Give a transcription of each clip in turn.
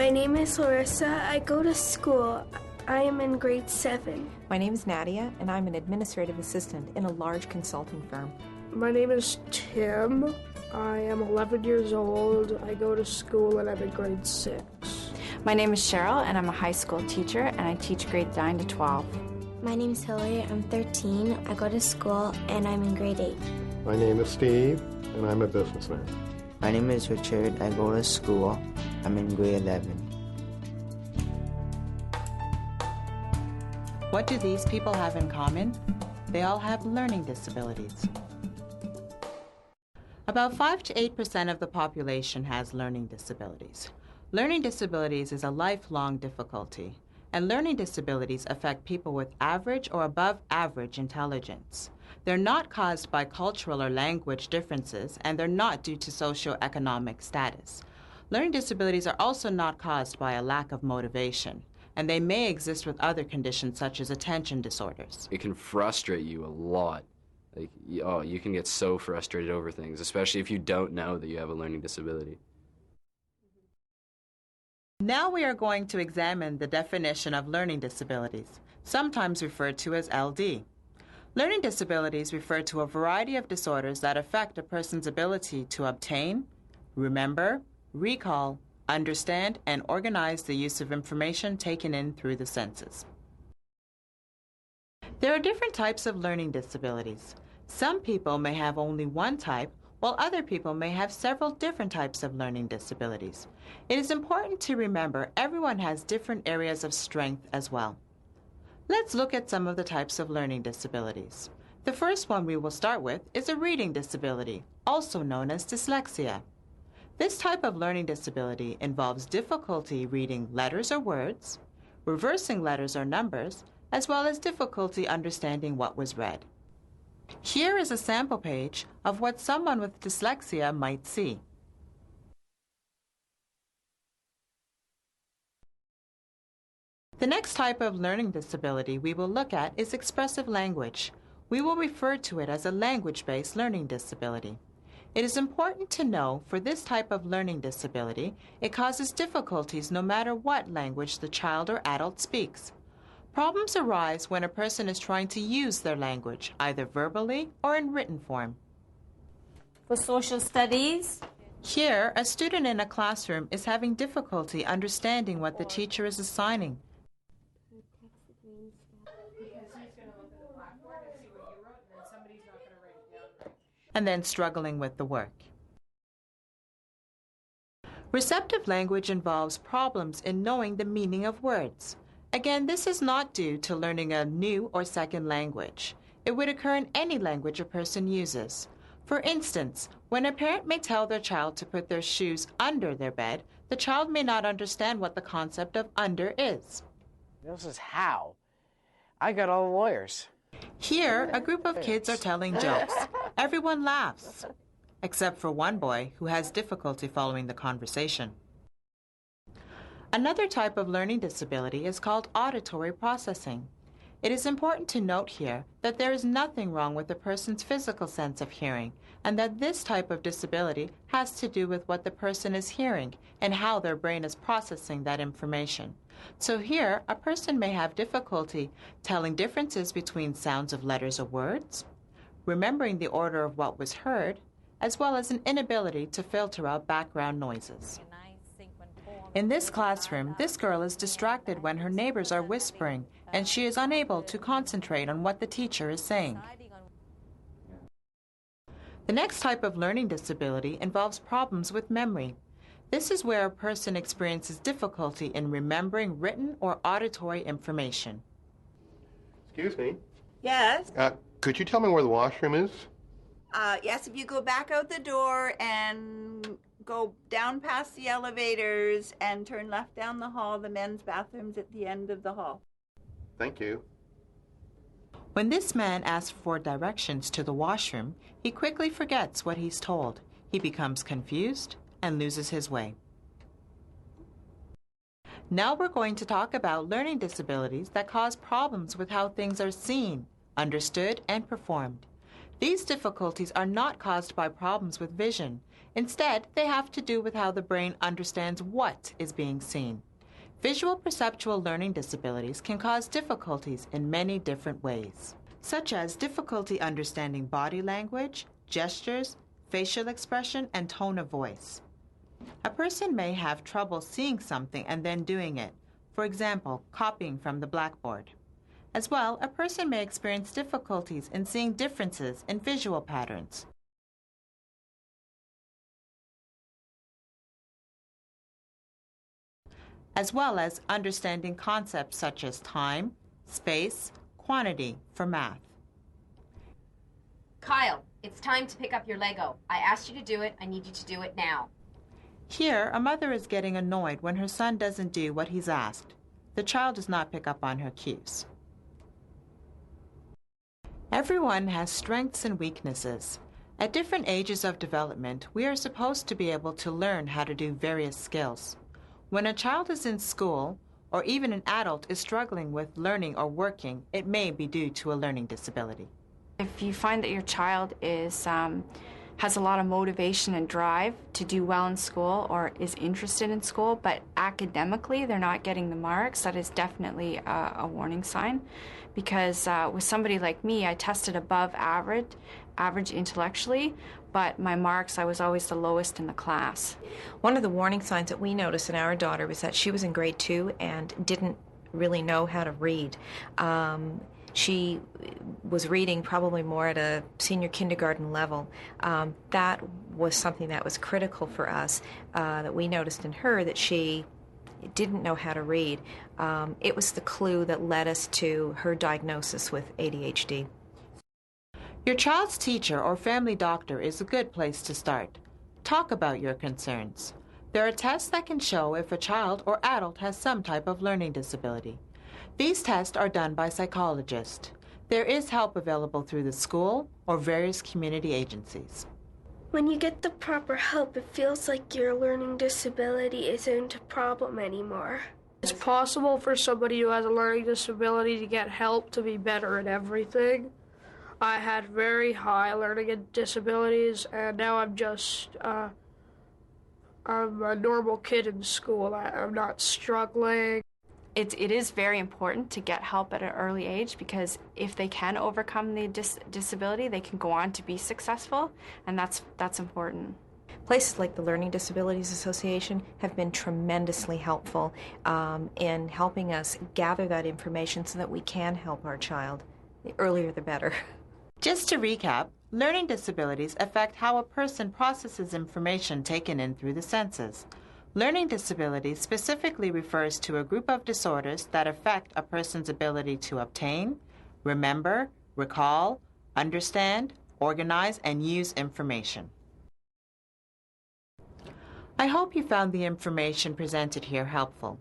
My name is Larissa. I go to school. I am in grade 7. My name is Nadia, and I'm an administrative assistant in a large consulting firm. My name is Tim. I am 11 years old. I go to school and I'm in grade 6. My name is Cheryl, and I'm a high school teacher, and I teach grades 9 to 12. My name is Hillary. I'm 13. I go to school and I'm in grade 8. My name is Steve, and I'm a businessman. My name is Richard. I go to school. I'm in grade 11. What do these people have in common? They all have learning disabilities. About 5 to 8% of the population has learning disabilities. Learning disabilities is a lifelong difficulty, and learning disabilities affect people with average or above average intelligence. They're not caused by cultural or language differences, and they're not due to socioeconomic status. Learning disabilities are also not caused by a lack of motivation, and they may exist with other conditions such as attention disorders. It can frustrate you a lot. You can get so frustrated over things, especially if you don't know that you have a learning disability. Now we are going to examine the definition of learning disabilities, sometimes referred to as LD. Learning disabilities refer to a variety of disorders that affect a person's ability to obtain, remember, recall, understand, and organize the use of information taken in through the senses. There are different types of learning disabilities. Some people may have only one type, while other people may have several different types of learning disabilities. It is important to remember everyone has different areas of strength as well. Let's look at some of the types of learning disabilities. The first one we will start with is a reading disability, also known as dyslexia. This type of learning disability involves difficulty reading letters or words, reversing letters or numbers, as well as difficulty understanding what was read. Here is a sample page of what someone with dyslexia might see. The next type of learning disability we will look at is expressive language. We will refer to it as a language-based learning disability. It is important to know for this type of learning disability, it causes difficulties no matter what language the child or adult speaks. Problems arise when a person is trying to use their language, either verbally or in written form. For social studies, here, a student in a classroom is having difficulty understanding what the teacher is assigning. And then struggling with the work. Receptive language involves problems in knowing the meaning of words. Again, this is not due to learning a new or second language. It would occur in any language a person uses. For instance, when a parent may tell their child to put their shoes under their bed, the child may not understand what the concept of under is. This is how. I got all the lawyers. Here, a group of kids are telling jokes. Everyone laughs, except for one boy who has difficulty following the conversation. Another type of learning disability is called auditory processing. It is important to note here that there is nothing wrong with a person's physical sense of hearing, and that this type of disability has to do with what the person is hearing and how their brain is processing that information. So here, a person may have difficulty telling differences between sounds of letters or words, remembering the order of what was heard, as well as an inability to filter out background noises. In this classroom, this girl is distracted when her neighbors are whispering, and she is unable to concentrate on what the teacher is saying. The next type of learning disability involves problems with memory. This is where a person experiences difficulty in remembering written or auditory information. Excuse me. Yes? Could you tell me where the washroom is? Yes, if you go back out the door and go down past the elevators and turn left down the hall, the men's bathroom's at the end of the hall. Thank you. When this man asks for directions to the washroom, he quickly forgets what he's told. He becomes confused and loses his way. Now we're going to talk about learning disabilities that cause problems with how things are seen, understood, and performed. These difficulties are not caused by problems with vision. Instead, they have to do with how the brain understands what is being seen. Visual perceptual learning disabilities can cause difficulties in many different ways, such as difficulty understanding body language, gestures, facial expression, and tone of voice. A person may have trouble seeing something and then doing it, for example, copying from the blackboard. As well, a person may experience difficulties in seeing differences in visual patterns. As well as understanding concepts such as time, space, quantity for math. Kyle, it's time to pick up your Lego. I asked you to do it. I need you to do it now. Here, a mother is getting annoyed when her son doesn't do what he's asked. The child does not pick up on her cues. Everyone has strengths and weaknesses. At different ages of development, we are supposed to be able to learn how to do various skills. When a child is in school, or even an adult is struggling with learning or working, it may be due to a learning disability. If you find that your child has a lot of motivation and drive to do well in school or is interested in school, but academically they're not getting the marks, that is definitely a warning sign. Because with somebody like me, I tested above average intellectually, but my marks, I was always the lowest in the class. One of the warning signs that we noticed in our daughter was that she was in grade 2 and didn't really know how to read. She was reading probably more at a senior kindergarten level. That was something that was critical for us, that we noticed in her, that she didn't know how to read. It was the clue that led us to her diagnosis with ADHD. Your child's teacher or family doctor is a good place to start. Talk about your concerns. There are tests that can show if a child or adult has some type of learning disability. These tests are done by psychologists. There is help available through the school or various community agencies. When you get the proper help, it feels like your learning disability isn't a problem anymore. It's possible for somebody who has a learning disability to get help to be better at everything. I had very high learning disabilities, and now I'm a normal kid in school. I'm not struggling. It is very important to get help at an early age, because if they can overcome the disability, they can go on to be successful, and that's important. Places like the Learning Disabilities Association have been tremendously helpful in helping us gather that information so that we can help our child. The earlier the better. Just to recap, learning disabilities affect how a person processes information taken in through the senses. Learning disability specifically refers to a group of disorders that affect a person's ability to obtain, remember, recall, understand, organize, and use information. I hope you found the information presented here helpful.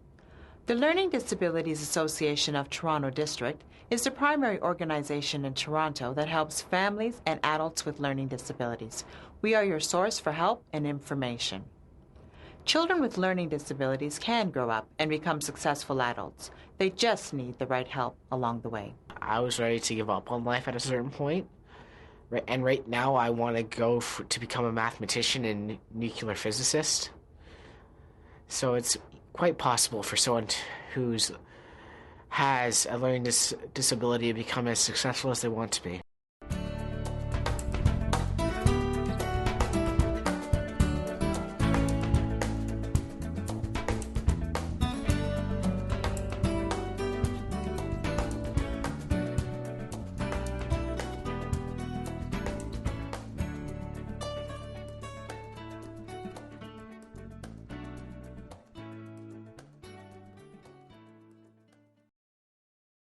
The Learning Disabilities Association of Toronto District is the primary organization in Toronto that helps families and adults with learning disabilities. We are your source for help and information. Children with learning disabilities can grow up and become successful adults. They just need the right help along the way. I was ready to give up on life at a certain point. And right now I want to go to become a mathematician and nuclear physicist. So it's quite possible for someone who has a learning disability to become as successful as they want to be.